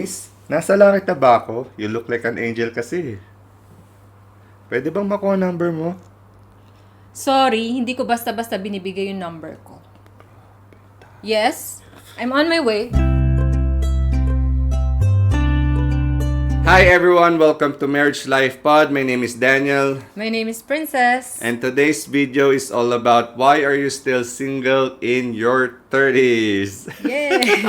Miss, nasa langit na ba ako? You look like an angel kasi. Pwede bang makuha number mo? Sorry, hindi ko basta-basta binibigay yung number ko. Yes, I'm on my way. Hi everyone, welcome to MarriageLifePod. My name is Daniel. My name is Princess. And today's video is all about why are you still single in your 30s? Yay!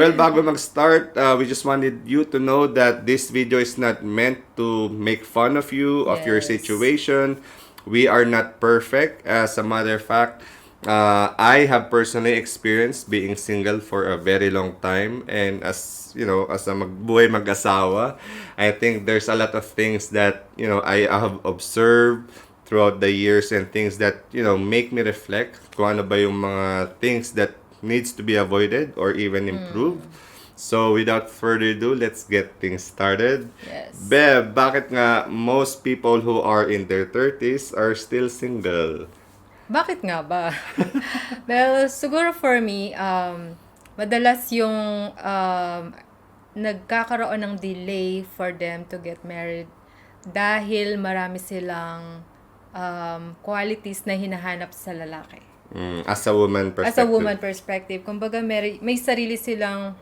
Well, bago mag-start, we just wanted you to know that this video is not meant to make fun of you, of your Yes. situation. We are not perfect. As a matter of fact, I have personally experienced being single for a very long time. And as, you know, as a magbuhay mag-asawa, I think there's a lot of things that, you know, I have observed throughout the years and things that, you know, make me reflect kung ano ba yung mga things that needs to be avoided or even improved. So without further ado, let's get things started. Yes. Beb, bakit nga most people who are in their 30s are still single? Bakit nga ba? Well, siguro for me, madalas yung nagkakaroon ng delay for them to get married dahil marami silang qualities na hinahanap sa lalaki. As a woman perspective. As a woman perspective, kumbaga may sarili silang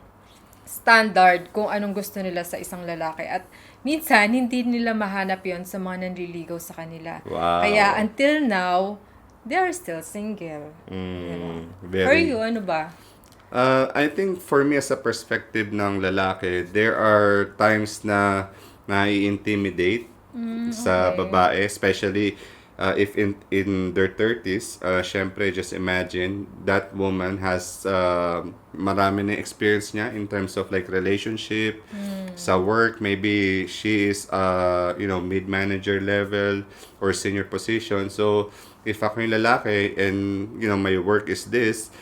standard kung anong gusto nila sa isang lalaki. At minsan, hindi nila mahanap yon sa mga nanliligaw sa kanila. Wow. Kaya until now, they are still single. For you, ano ba? I think for me as a perspective ng lalaki, there are times na nai-intimidate sa babae, especially if in their 30s. Syempre, just imagine that woman has marami na experience niya in terms of like relationship, sa work, maybe she is you know, mid-manager level or senior position. So if ako yung lalaki and you know my work is this,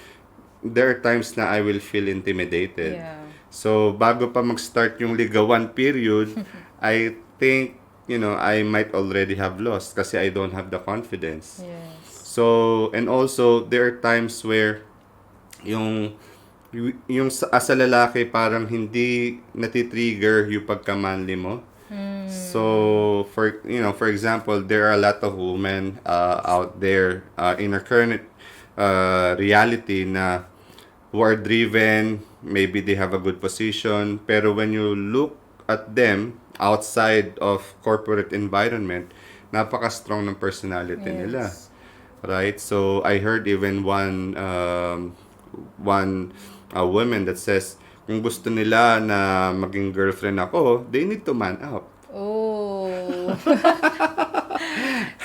there are times na I will feel intimidated. Yeah. So bago pa mag-start yung ligawan period, I think, you know, I might already have lost kasi I don't have the confidence. Yes. So, and also, there are times where yung as a lalaki parang hindi natitrigger yung pagka-manly mo. So, for example, there are a lot of women out there in our current reality na who are driven, maybe they have a good position, pero when you look at them outside of corporate environment, napaka-strong ng personality nila. Right? So, I heard even one woman that says, kung gusto nila na maging girlfriend ako, they need to man up. Oh.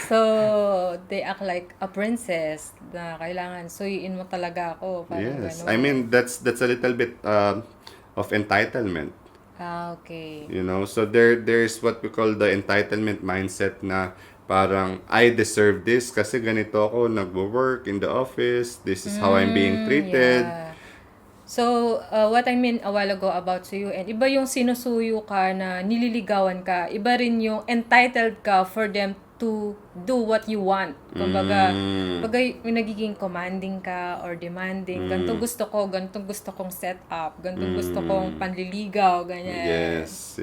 So, they act like a princess na kailangan suyuin mo talaga ako. Parang Yes. ganun. I mean, that's a little bit of entitlement. Okay. You know, so there's what we call the entitlement mindset na parang I deserve this kasi ganito ako nagwo-work in the office. This is how I'm being treated. Yeah. So, what I mean a while ago about suyo, and iba yung sinusuyo ka na nililigawan ka, iba rin yung entitled ka for them to do what you want. Kumbaga, pag yung nagiging commanding ka or demanding, ganito gusto ko, ganito gusto kong set up, ganito gusto kong panliligaw, ganyan. Yes.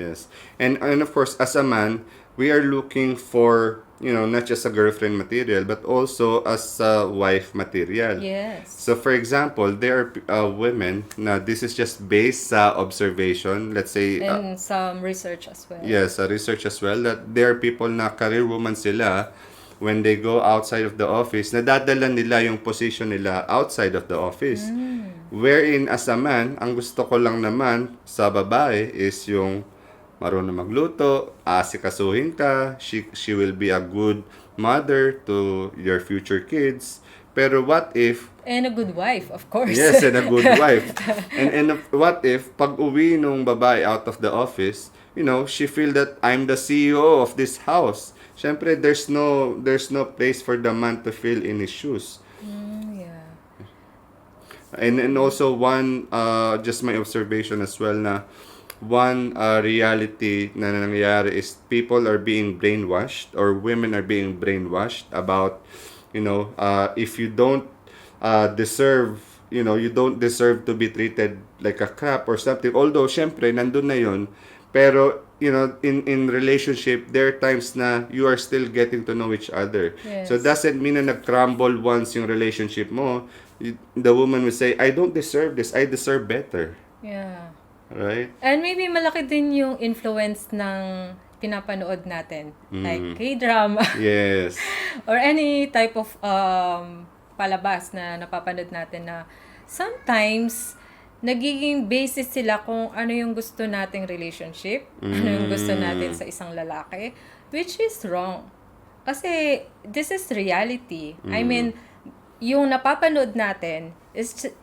And of course, as a man, we are looking for, you know, not just a girlfriend material, but also as a wife material. Yes. So, for example, there are women, na this is just based sa observation, let's say, And some research as well. yes, research as well, that there are people na career woman sila, when they go outside of the office, nadadala nila yung position nila outside of the office. Wherein, as a man, ang gusto ko lang naman sa babae is yung marunong magluto, asikasuhin ka, she will be a good mother to your future kids. Pero what if... And a good wife, of course. Yes, and a good wife. And what if, pag uwi nung babae out of the office, you know, she feel that I'm the CEO of this house. Siyempre, there's no place for the man to fill in his shoes. Yeah. And also one, just my observation as well na, one reality na nangyayari is people are being brainwashed or women are being brainwashed about, you know, if you don't deserve, you know, you don't deserve to be treated like a crap or something. Although, syempre, nandun na yun. Pero, in relationship, there are times na you are still getting to know each other. So, Yes. doesn't mean na nag-crumble once yung relationship mo. The woman will say, I don't deserve this. I deserve better. Yeah. Right? And maybe malaki din yung influence ng pinapanood natin. Like K-drama. Yes. Or any type of palabas na napapanood natin na sometimes nagiging basis sila kung ano yung gusto nating relationship, ano yung gusto natin sa isang lalaki, which is wrong. Kasi this is reality. I mean, yung napapanood natin,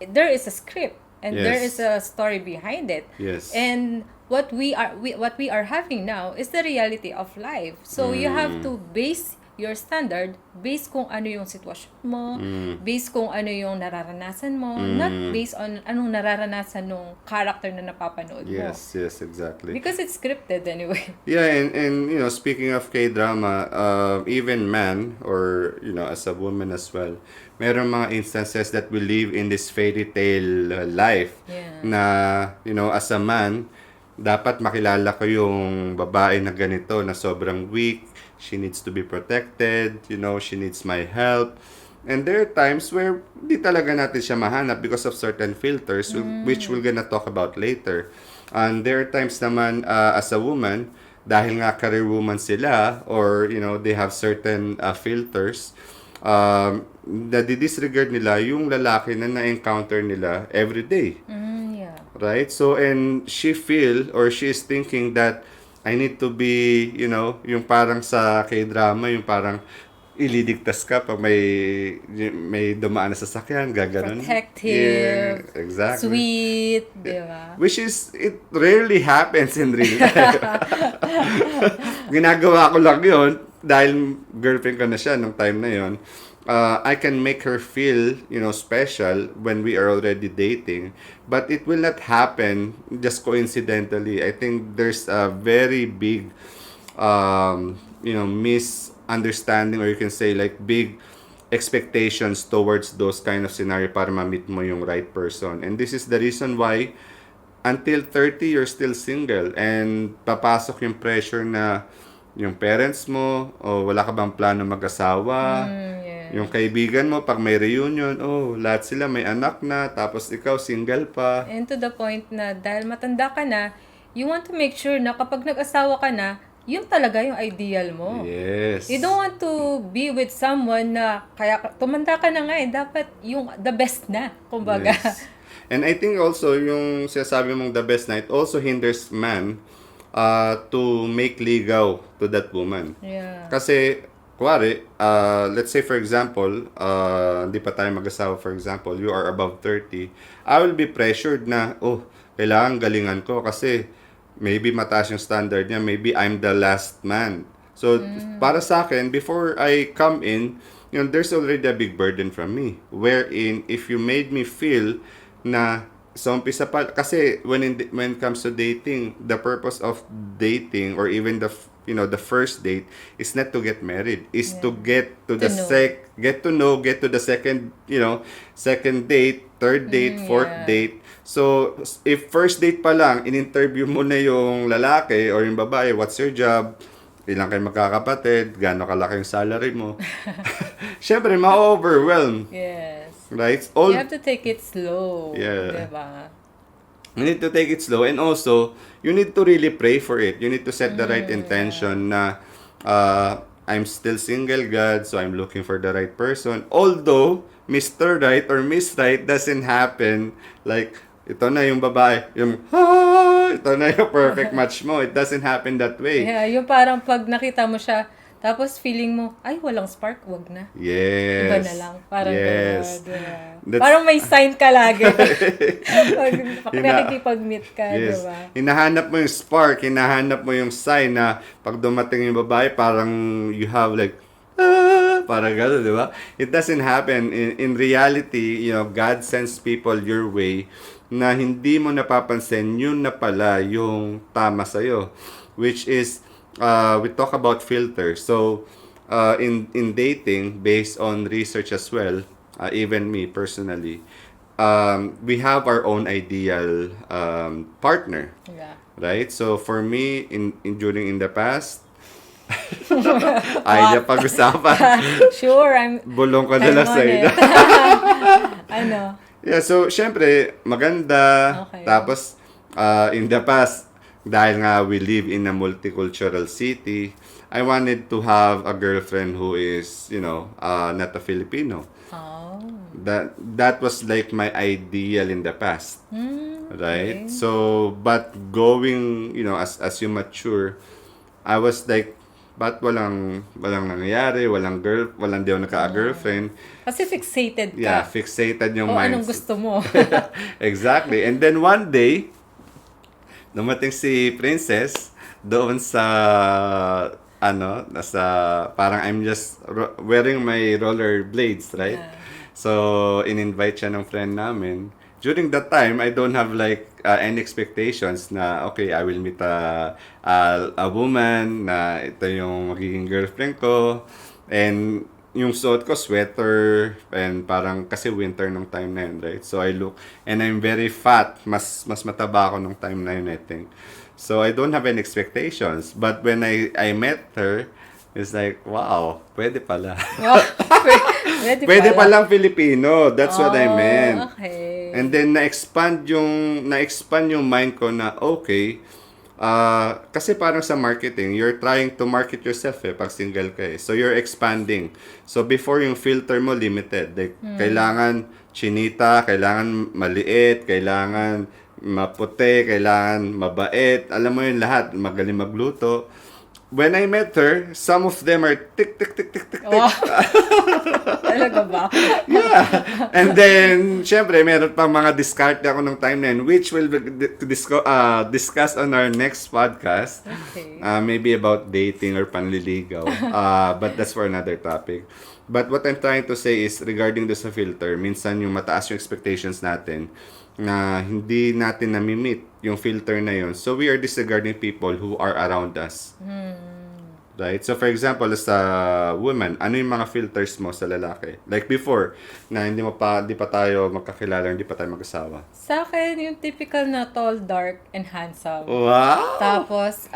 there is a script and there Yes. is a story behind it. Yes. And what we are having now is the reality of life. So you have to base your standard based kung ano yung sitwasyon mo, based kung ano yung nararanasan mo, not based on anong nararanasan ng character na napapanood mo. Yes, exactly. Because it's scripted anyway. Yeah, and speaking of K-drama, even man or as a woman as well, meron mga instances that we live in this fairy tale life Yeah. na as a man, dapat makilala ko yung babae na ganito na sobrang weak, she needs to be protected, she needs my help. And there are times where di talaga natin siya mahanap because of certain filters which we're gonna talk about later. And there are times naman as a woman, dahil nga career woman sila or they have certain filters, na disregard nila yung lalaki na na-encounter nila every day. Yeah. Right? So, and she is thinking that I need to be, yung parang sa K-drama, yung parang ililigtas ka pag may dumaan na sasakyan, gaganon. Protective, Yeah, exactly. sweet, di ba? Which is, it rarely happens in real life. Ginagawa ko lang yun dahil girlfriend ko na siya nung time na yun. I can make her feel, special when we are already dating. But it will not happen just coincidentally. I think there's a very big, misunderstanding, or you can say like big expectations towards those kind of scenario para ma-meet mo yung right person. And this is the reason why until 30, you're still single. And papasok yung pressure na yung parents mo, o wala ka bang plano mag-asawa. Yeah. Yung kaibigan mo, pag may reunion, lahat sila may anak na, tapos ikaw single pa. And to the point na dahil matanda ka na, you want to make sure na kapag nag-asawa ka na, yun talaga yung ideal mo. Yes. You don't want to be with someone na kaya tumanda ka na nga dapat yung the best na, kumbaga. Yes. And I think also, yung sinasabi mong the best na, it also hinders man to make ligaw to that woman. Yeah. Kasi, kuwari, let's say for example, hindi pa tayo mag-asawa, for example, you are above 30, I will be pressured na, kailangan galingan ko kasi maybe mataas yung standard niya, maybe I'm the last man. So, para sa akin, before I come in, there's already a big burden from me. Wherein, if you made me feel na sa umpisa pa, kasi when it comes to dating, the purpose of dating or even the first date is not to get married, is to get to the second, second date, third date, fourth date. So, if first date pa lang, in-interview mo na yung lalaki or yung babae, what's your job? Ilang kayo magkakapatid? Gano'ng kalaki yung salary mo? Siyempre, ma-overwhelm. Yes. Right? You have to take it slow. Yeah. Diba? You need to take it slow, and also, you need to really pray for it. You need to set the right intention na I'm still single, God, so I'm looking for the right person. Although, Mr. Right or Miss Right doesn't happen. Like, ito na yung babae, ito na yung perfect match mo. It doesn't happen that way. Yeah, yung parang pag nakita mo siya, tapos feeling mo, ay, walang spark, wag na. Yes. Iba na lang. Parang yes. Diba? Parang may sign ka lagi. Pag nakikipag-meet ka, yes. diba? Hinahanap mo yung spark, hinahanap mo yung sign na pag dumating yung babae, parang you have like, parang gano'n, di ba? It doesn't happen. In reality, God sends people your way na hindi mo napapansin, yun na pala yung tama sa'yo. Which is, we talk about filters. So, in dating, based on research as well, even me personally, we have our own ideal partner, Yeah. right? So for me, during in the past, ay niya pag-usapan. Sure, Bulong ko na I'm lang on sa it. ina. Ano? Yeah, so syempre, maganda. Okay. Tapos, in the past, dahil nga we live in a multicultural city, I wanted to have a girlfriend who is, not a Filipino. Oh. That was like my ideal in the past. Right? Okay. So, but going, as you mature, I was like, ba't walang nangyayari, walang di ako naka-girlfriend. Kasi fixated ka. Yeah, fixated yung O mind. anong gusto mo? Exactly. And then one day, dumating si Princess doon sa nasa parang I'm just wearing my roller blades, right? Yeah. So, in-invite siya ng friend namin. During that time, I don't have like any expectations na okay, I will meet a woman na ito yung magiging girlfriend ko. And yung suot ko, sweater, and parang kasi winter nung time na yun, right? So I look, and I'm very fat. Mas mataba ako nung time na yun, I think. So I don't have any expectations. But when I met her, it's like, wow, pwede pala. Wow. Pwede palang Filipino. That's what I meant. Okay. And then na-expand yung mind ko na okay, kasi parang sa marketing, you're trying to market yourself pag single ka So you're expanding. So before yung filter mo limited, like kailangan chinita, kailangan maliit, kailangan maputi, kailangan mabait, alam mo yun lahat, magaling magluto. When I met her, some of them are tick, tick, tick, tick, tick, tick. Wow. Talaga ba? Yeah. And then, syempre, meron pang mga discard ako nung time na yun, which we'll discuss on our next podcast. Okay. Maybe about dating or panliligaw. But that's for another topic. But what I'm trying to say is, regarding sa filter, minsan yung mataas yung expectations natin na hindi natin nami-meet yung filter na yun. So, we are disregarding people who are around us. Right? So, for example, as a woman, ano yung mga filters mo sa lalaki? Like before, na hindi pa tayo magkakilala, hindi pa tayo mag-asawa. Sa akin, yung typical na tall, dark, and handsome. Wow! Tapos,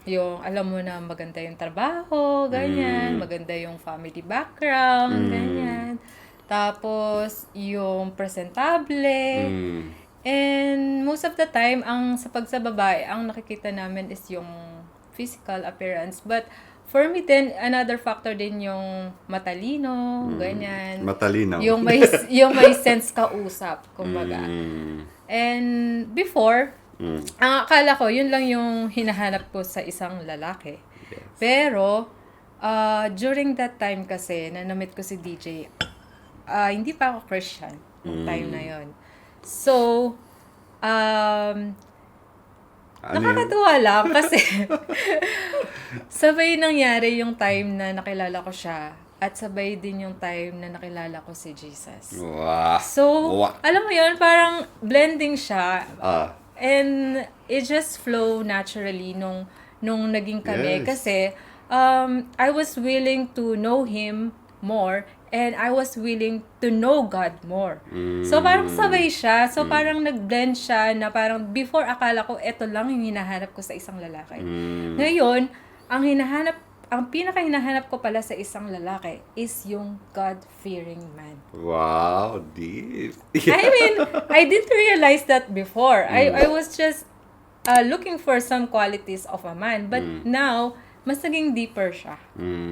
yung alam mo na maganda yung trabaho, ganyan. Maganda yung family background, ganyan. Tapos, yung presentable. And most of the time, sa babae, ang nakikita namin is yung physical appearance. But for me then, another factor din yung matalino, ganyan. Matalino. Yung may sense kausap, kumbaga. And before, ang akala ko, yun lang yung hinahanap ko sa isang lalaki. Yes. Pero, during that time kasi, na na-meet ko si DJ, hindi pa ako Christian yung time na yon. So, nakakatuwa lang kasi sabay nangyari yung time na nakilala ko siya at sabay din yung time na nakilala ko si Jesus. Wow! So, alam mo yun, parang blending siya. And it just flow naturally nung naging kami. Yes. Kasi, I was willing to know Him more and I was willing to know God more. So, parang sabay siya. So, parang nag-blend siya na parang before akala ko, eto lang yung hinahanap ko sa isang lalaki. Ngayon, ang pinaka-hinahanap ko pala sa isang lalaki is yung God-fearing man. Wow! Deep! I mean, I didn't realize that before. I was just looking for some qualities of a man. But now, mas naging deeper siya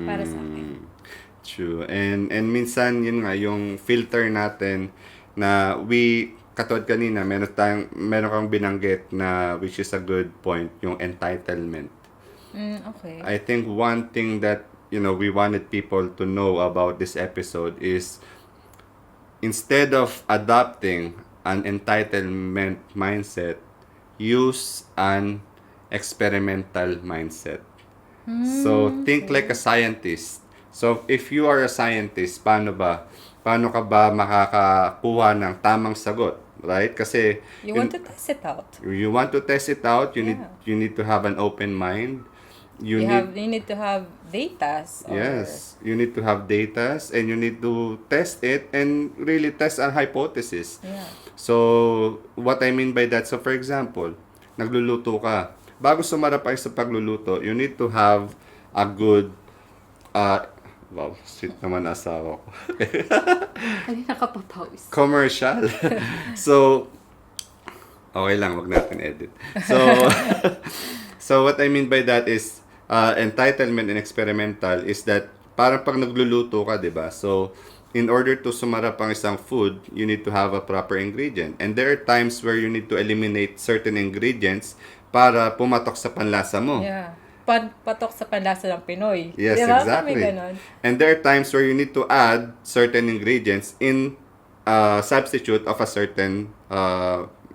para sa akin. True. And minsan, yun nga, yung filter natin na katulad kanina, meron kang binanggit na which is a good point, yung entitlement. Okay. I think one thing that, we wanted people to know about this episode is instead of adopting an entitlement mindset, use an experimental mindset. So, think like a scientist. So, if you are a scientist, paano ka ba makakakuha ng tamang sagot? Right? Kasi You want to test it out. You want to test it out, you need to have an open mind. you need You need to have datas or yes, you need to have datas and you need to test it and really test a hypothesis. yeah. So, what I mean by that, so for example, nagluluto ka. Bago sumarap ay sa pagluluto, you need to have a good, uh, wow, sweet naman asawa ko. Kanina ka pa pawis. Commercial. So, okay lang, wag natin edit. So, so what I mean by that is, entitlement and experimental is that parang pag nagluluto ka, di ba? So, in order to sumarap ang isang food, you need to have a proper ingredient. And there are times where you need to eliminate certain ingredients para pumatok sa panlasa mo. Yeah. Patok sa panlasa ng Pinoy. Yes, Diba? exactly. May ganon. And there are times where you need to add certain ingredients in substitute of a certain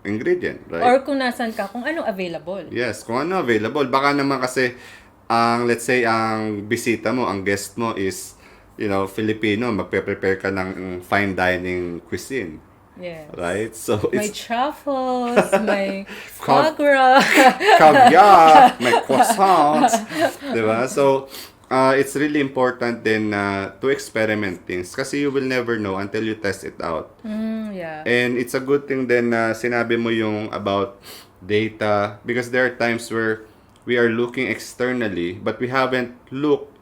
ingredient, right? Or kung nasan ka, kung ano available. Yes, kung ano available. Baka naman kasi, let's say, ang bisita mo, ang guest mo is, Filipino, magpe-prepare ka ng fine dining cuisine. Yes. Right? So, May it's truffles, may foie gras. caviar, may croissants. Diba? So, it's really important then to experiment things kasi you will never know until you test it out. Yeah. And it's a good thing then na sinabi mo yung about data because there are times where we are looking externally but we haven't looked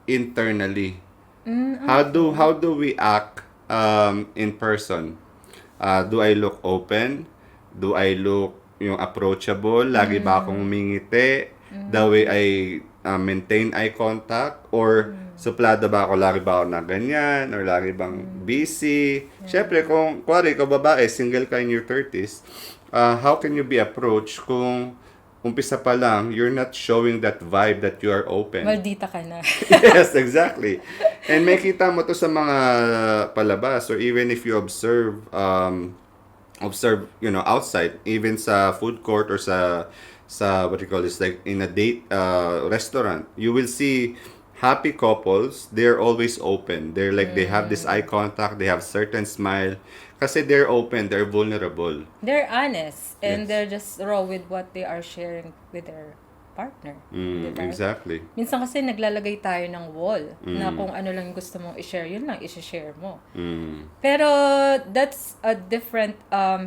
internally. Okay. How do we act in person? Do I look open? Do I look yung approachable? Lagi ba akong umingiti? The way I maintain eye contact? Or suplada ba ako? Lagi ba ako na ganyan? Or lagi bang busy? Siyempre, kung kuwari, ikaw babae, single ka in your 30s, how can you be approached kung umpisa pa lang, you're not showing that vibe that you are open? Maldita ka na. Yes, exactly. And may kita mo to sa mga palabas or even if you observe, outside, even sa food court or sa what you call this, like in a date restaurant, you will see happy couples. They're always open. They're like they have this eye contact. They have certain smile. Kasi they're open. They're vulnerable. They're honest and Yes. they're just raw with what they are sharing with their partner. Diba? Exactly. Minsan kasi naglalagay tayo ng wall na kung ano lang gusto mong i-share, yun lang i-share mo. Pero that's a different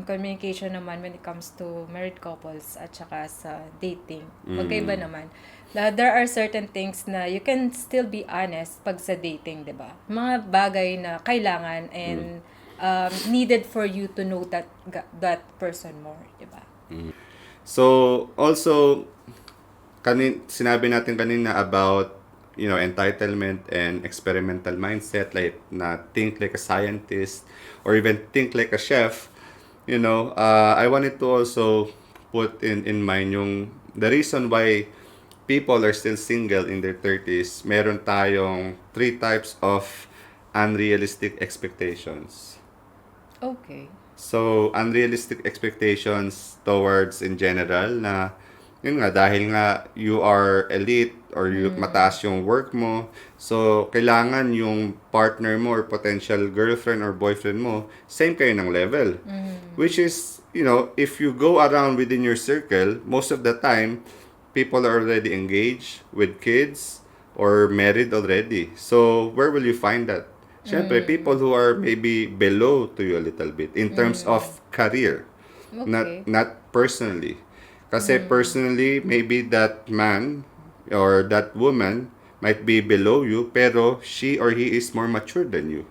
communication naman when it comes to married couples at saka sa dating. Magkaiba naman. There are certain things na you can still be honest pag sa dating, di ba? Mga bagay na kailangan and needed for you to know that person more, di ba? So, also, sinabi natin kanina about, entitlement and experimental mindset, like na think like a scientist or even think like a chef, I wanted to also put in mind the reason why people are still single in their 30s, meron tayong 3 types of unrealistic expectations. Okay. So, unrealistic expectations towards in general na, yun nga, dahil nga you are elite or mataas yung work mo, so, kailangan yung partner mo or potential girlfriend or boyfriend mo, same kayo ng level. Which is, if you go around within your circle, most of the time, people are already engaged with kids or married already. So, where will you find that? Siyempre, people who are maybe below to you a little bit in terms of career, Okay. not personally. Kasi personally, maybe that man or that woman might be below you, pero she or he is more mature than you.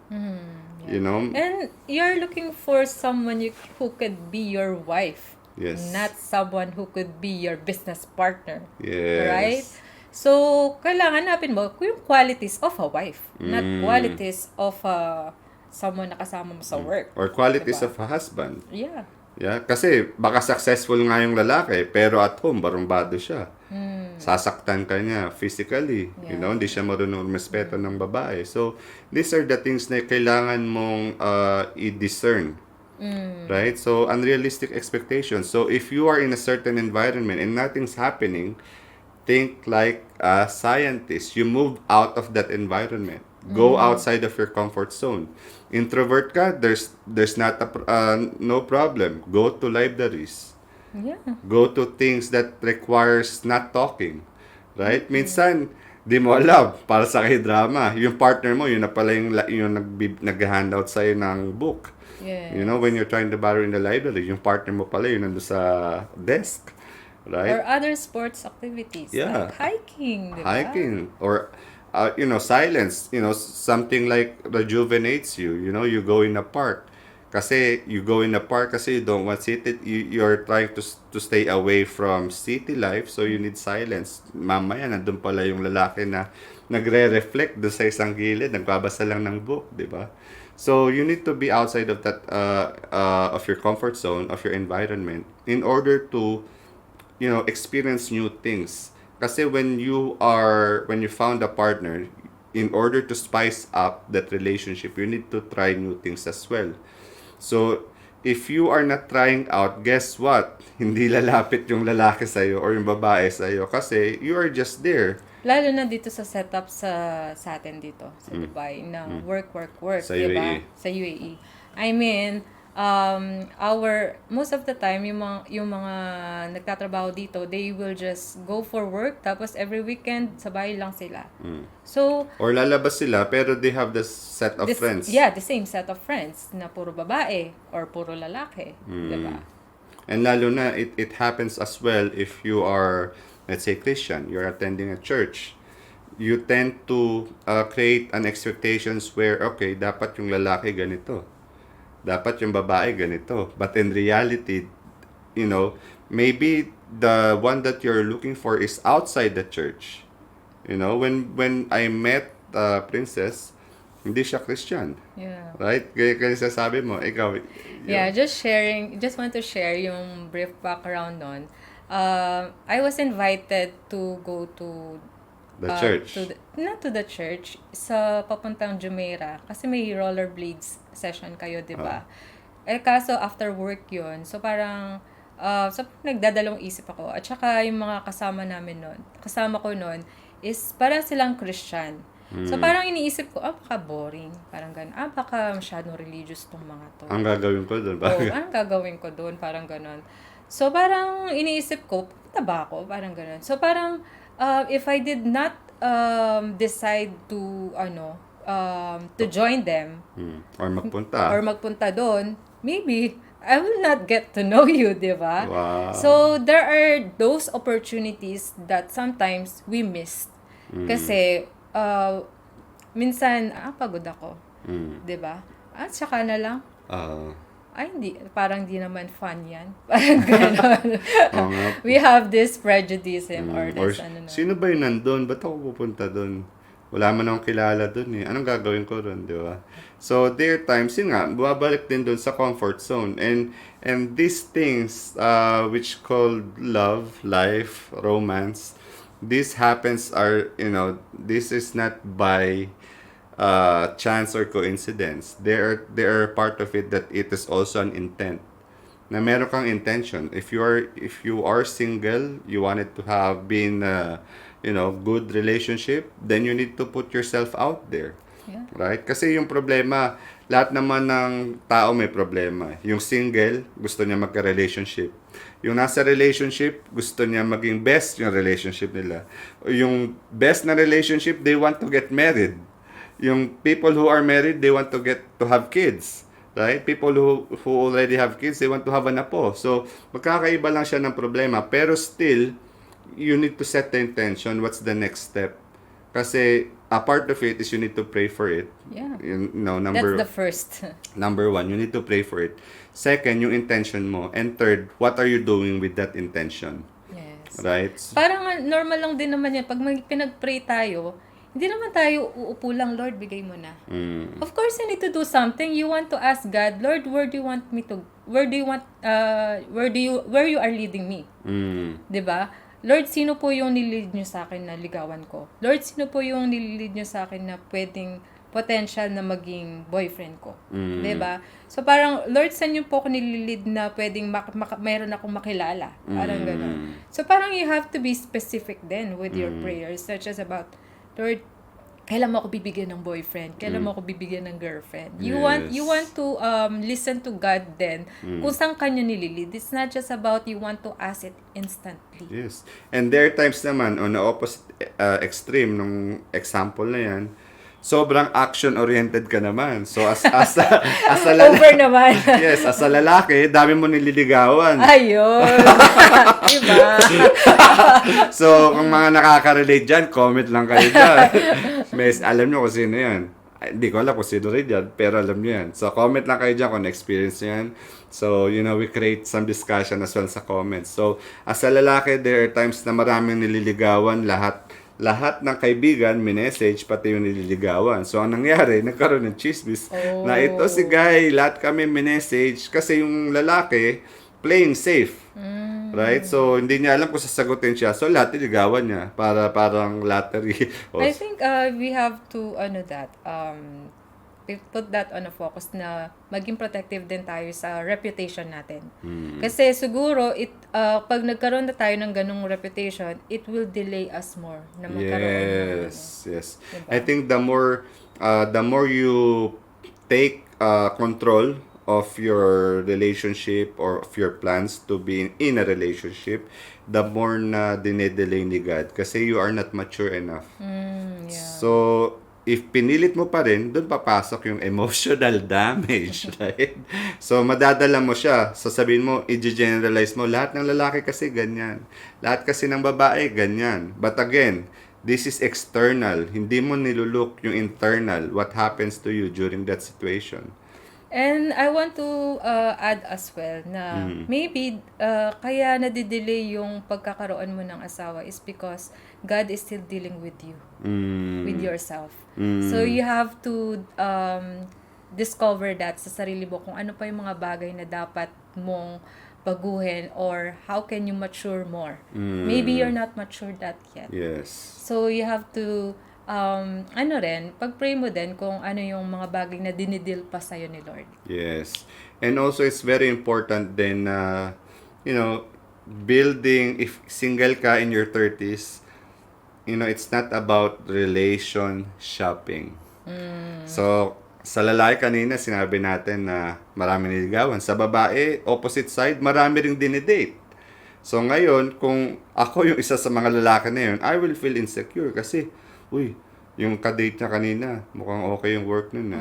You know? And you're looking for someone who could be your wife. Yes. Not someone who could be your business partner. Yes. Right? So, kailangan hanapin mo yung qualities of a wife. Not qualities of someone na kasama mo sa work. Or qualities Diba? of a husband. Yeah. Yeah, kasi baka successful nga yung lalaki, pero at home, barumbado siya. Sasaktan ka niya physically. Yeah. Hindi siya marunong respeto ng babae. So, these are the things na kailangan mong i-discern. Right? So, unrealistic expectations. So, if you are in a certain environment and nothing's happening, think like a scientist. You move out of that environment. Go outside of your comfort zone. Introvert ka, there's not no problem. Go to libraries. Yeah. Go to things that requires not talking. Right? Minsan, di mo alam, para sa K-drama, yung partner mo, yun na pala yung nag-handout sa'yo ng book. You know, when Yes. you're trying to borrow in the library, yung partner mo pala, yun nandun sa desk. Or Right? other sports activities like Yeah. hiking, di ba? Hiking. Or, silence. Something like rejuvenates you. You go in a park. Kasi you go in a park kasi you don't want you're trying to stay away from city life, so you need silence. Mamaya nandun pala yung lalaki na nagre-reflect doon sa isang gilid, nagbabasa lang ng book, di ba? So you need to be outside of that of your comfort zone, of your environment, in order to experience new things. Kasi when you found a partner, in order to spice up that relationship, you need to try new things as well. So, if you are not trying out, guess what? Hindi lalapit yung lalaki sa'yo or yung babae sa'yo kasi you are just there Lalo na dito sa setup sa atin dito sa Dubai na work, sa 'di ba? UAE. Sa UAE. I mean, our most of the time yung mga nagtatrabaho dito, they will just go for work tapos every weekend sa bahay lang sila. So, Or lalabas sila pero they have the set of friends. the same set of friends na puro babae or puro lalaki, 'di ba? And lalo na, it happens as well if you are, let's say, Christian, you're attending a church. You tend to create an expectations where, okay, dapat yung lalaki ganito. Dapat yung babae ganito. But in reality, maybe the one that you're looking for is outside the church. When I met Princess, hindi siya Christian. Yeah. Right? Kaya sabi mo, ikaw, Yeah, just want to share yung brief background nun. I was invited to go to the church. not to the church, sa papuntang Jumeirah kasi may rollerblades session kayo, 'di ba? Kaso after work 'yun. So parang nagdadalawang isip ako. At saka yung mga kasama ko noon is para silang Christian. So parang iniisip ko, baka boring. Parang ganun. Baka masyadong religious tong mga to. Ang gagawin ko doon. Anong gagawin ko doon? Parang ganun. So parang iniisip ko, pupunta ba ako? Parang ganun. So parang, if I did not decide to, to join them, Or or magpunta doon, maybe, I will not get to know you, di ba? Wow. So, there are those opportunities that sometimes we missed. Kasi, minsan, pagod ako. Di ba? Tsaka na lang. Hindi, parang di naman fun yan. Parang gano'n. We have this prejudice or this, sino ba yung nandun? Ba't ako pupunta dun? Wala man akong kilala dun eh. Anong gagawin ko dun, di ba? So, there are times, yun nga, bumabalik din dun sa comfort zone. And these things, which called love, life, romance, this happens this is not by chance or coincidence. There are part of it that it is also an intent. Na meron kang intention. If you are single, you wanted to be in a good relationship, then you need to put yourself out there. Yeah. Right? Kasi yung problema, lahat naman ng tao may problema. Yung single, gusto niya magka-relationship. Yung nasa relationship, gusto niya maging best yung relationship nila. Yung best na relationship, they want to get married. Yung people who are married, they want to have kids. Right? People who already have kids, they want to have an apo. So, magkakaiba lang siya ng problema. Pero still, you need to set the intention. What's the next step? Kasi, a part of it is you need to pray for it. Yeah. Number That's the first. Number one, you need to pray for it. Second, yung intention mo. And third, what are you doing with that intention? Yes. Right? Parang normal lang din naman yan. Pag pinag-pray tayo, hindi naman tayo uupo lang, Lord, bigay mo na. Of course, you need to do something. You want to ask God, Lord, where you are leading me? 'Di ba? Lord, sino po yung nililid nyo sa akin na ligawan ko? Lord, sino po yung nililid nyo sa akin na pwedeng potential na maging boyfriend ko? 'Di ba? So parang, Lord, saan yung po ako nililid na pwedeng mayroon akong makilala? Parang gano'n. So parang you have to be specific then with your prayers, such as about, Lord, kailan mo ako bibigyan ng boyfriend? Kailan mo ako bibigyan ng girlfriend? You Yes. want to listen to God then. Kung saan kanya nililid. It's not just about you want to ask it instantly. Yes. And there are times naman, on the opposite extreme, nung example na yan, sobrang action-oriented ka naman. So, as a Over naman. yes, as a lalaki, dami mo nililigawan. Ayun. Diba? So, kung mga nakaka-relate dyan, comment lang kayo dyan. Alam nyo kung sino yan. Ay, hindi ko alam kung sino rin yan, pero alam nyo yan. So, comment lang kayo dyan kung na-experience nyo yan. So, we create some discussion as well sa comments. So, as a lalaki, there are times na maraming nililigawan. Lahat ng kaibigan, minessage, pati yung nililigawan. So, ang nangyari, nagkaroon ng chismis na ito si Guy, lahat kami minessage. Kasi yung lalaki, playing safe. Right? So, hindi niya alam kung sasagutin siya. So, lahat niligawan niya. Parang lottery. I think we have to put that on a focus na maging protective din tayo sa reputation natin. Kasi siguro pag nagkaroon na tayo ng ganung reputation, it will delay us more na magkaroon Yes. Diba? I think the more you take control of your relationship or of your plans to be in a relationship, the more na dinedelay ni God kasi you are not mature enough. Yeah. So, if pinilit mo pa rin, doon papasok yung emotional damage, right? So, madadala mo siya. Sasabihin mo, i-generalize mo, lahat ng lalaki kasi ganyan. Lahat kasi ng babae, ganyan. But again, this is external. Hindi mo niluluk yung internal. What happens to you during that situation? And I want to add as well na maybe kaya nadidelay yung pagkakaroon mo ng asawa is because God is still dealing with you, with yourself. So you have to discover that sa sarili mo kung ano pa yung mga bagay na dapat mong baguhin or how can you mature more. Maybe you're not mature that yet. Yes. So you have to pag-pray mo din kung ano yung mga bagay na dinidil pa sa'yo ni Lord. Yes. And also, it's very important then, building, if single ka in your 30s, it's not about relation shopping. So, sa lalaki kanina, sinabi natin na marami niligawan. Sa babae, opposite side, marami ring dinidate. So, ngayon, kung ako yung isa sa mga lalaki na yun, I will feel insecure kasi, yung kadate niya kanina, mukhang okay yung work nun.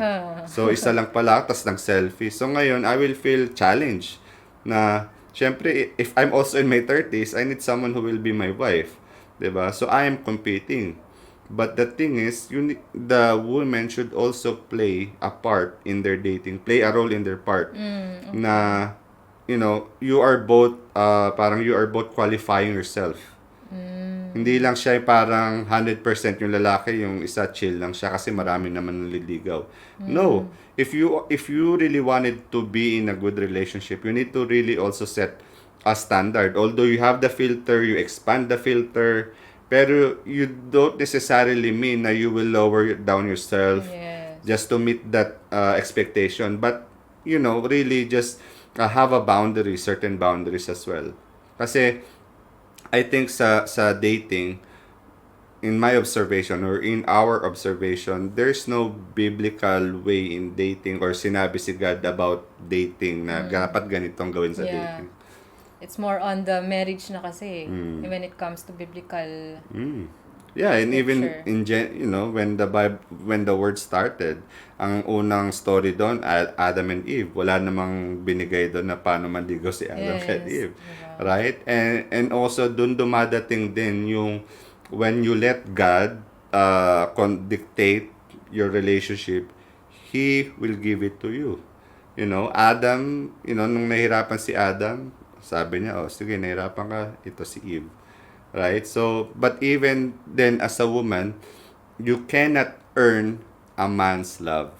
So, isa lang pala, tas nag-selfie. So, ngayon, I will feel challenged na, syempre, if I'm also in my 30s, I need someone who will be my wife. Diba? So, I am competing. But the thing is, the women should also play a part in their dating, play a role in their part. Na, you are both, you are both qualifying yourself. Hindi lang siya parang 100% yung lalaki, yung isa chill lang siya kasi marami naman naliligaw. No. If you really wanted to be in a good relationship, you need to really also set a standard. Although you have the filter, you expand the filter, pero you don't necessarily mean na you will lower down yourself just to meet that expectation. But, really just have a boundary, certain boundaries as well. Kasi, I think sa dating, in my observation or in our observation, there's no biblical way in dating or sinabi si God about dating na dapat ganitong gawin sa dating. It's more on the marriage na kasi when it comes to biblical Yeah, and even scripture. when the word started, ang unang story doon, Adam and Eve, wala namang binigay doon na paano manligaw si Adam and Eve. Diba? Right? And also doon dumadating din yung when you let God dictate your relationship, He will give it to you. Adam, nung nahirapan si Adam, sabi niya, sige, nahirapan ka, ito si Eve. Right? So, but even then as a woman, you cannot earn a man's love.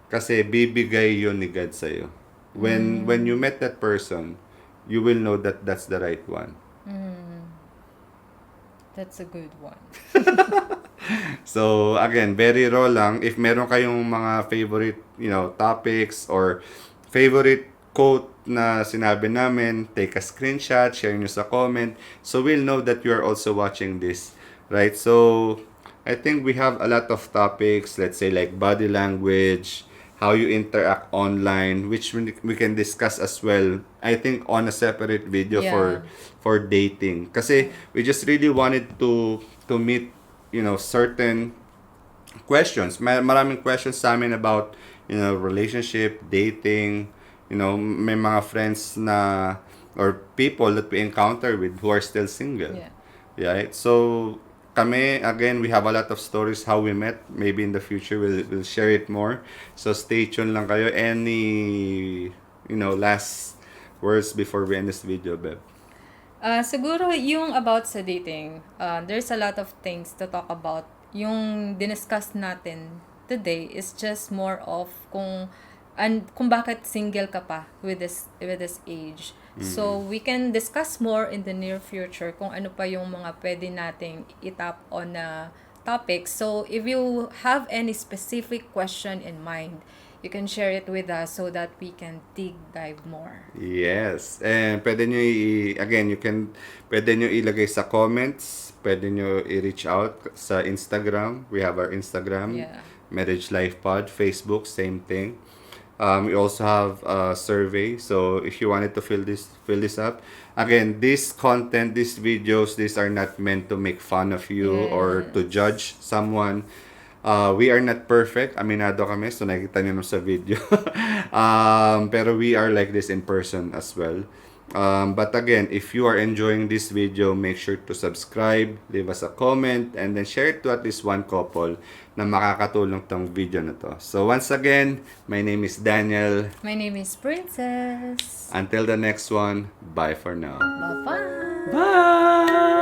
Kasi bibigay yun ni God sa'yo. When you met that person, you will know that that's the right one. That's a good one. So, again, very raw lang. If meron kayong mga favorite, topics or favorite quote na sinabi namin, take a screenshot, share nyo sa comment. So, we'll know that you are also watching this. Right? So, I think we have a lot of topics, let's say like body language, how you interact online, which we can discuss as well. I think on a separate video Yeah. for dating. Kasi we just really wanted to meet, certain questions. Maraming questions sa amin about, relationship, dating, may mga friends na or people that we encounter with who are still single. Yeah. Right? So, kami, again, we have a lot of stories how we met. Maybe in the future, we'll share it more. So, stay tuned lang kayo. Any, last words before we end this video, Beb? Siguro yung about sa dating, there's a lot of things to talk about. Yung diniscuss natin today is just more of kung bakit single ka pa with this age. So we can discuss more in the near future kung ano pa yung mga pwede nating itap on na topics. So if you have any specific question in mind, you can share it with us so that we can dive more. Yes. And pwede nyo pwede nyo ilagay sa comments, pwede nyo i-reach out sa Instagram. We have our Instagram, Yeah. MarriageLifePod, Facebook, same thing. We also have a survey. So if you wanted to fill this up, again, this content, these videos, these are not meant to make fun of you or to judge someone. We are not perfect. Aminado kami. So, nakikita nyo sa video. Pero we are like this in person as well. But again, if you are enjoying this video, make sure to subscribe, leave us a comment, and then share it to at least one couple na makakatulong tong video na to. So, once again, my name is Daniel. My name is Princess. Until the next one, bye for now. Bye-bye. Bye!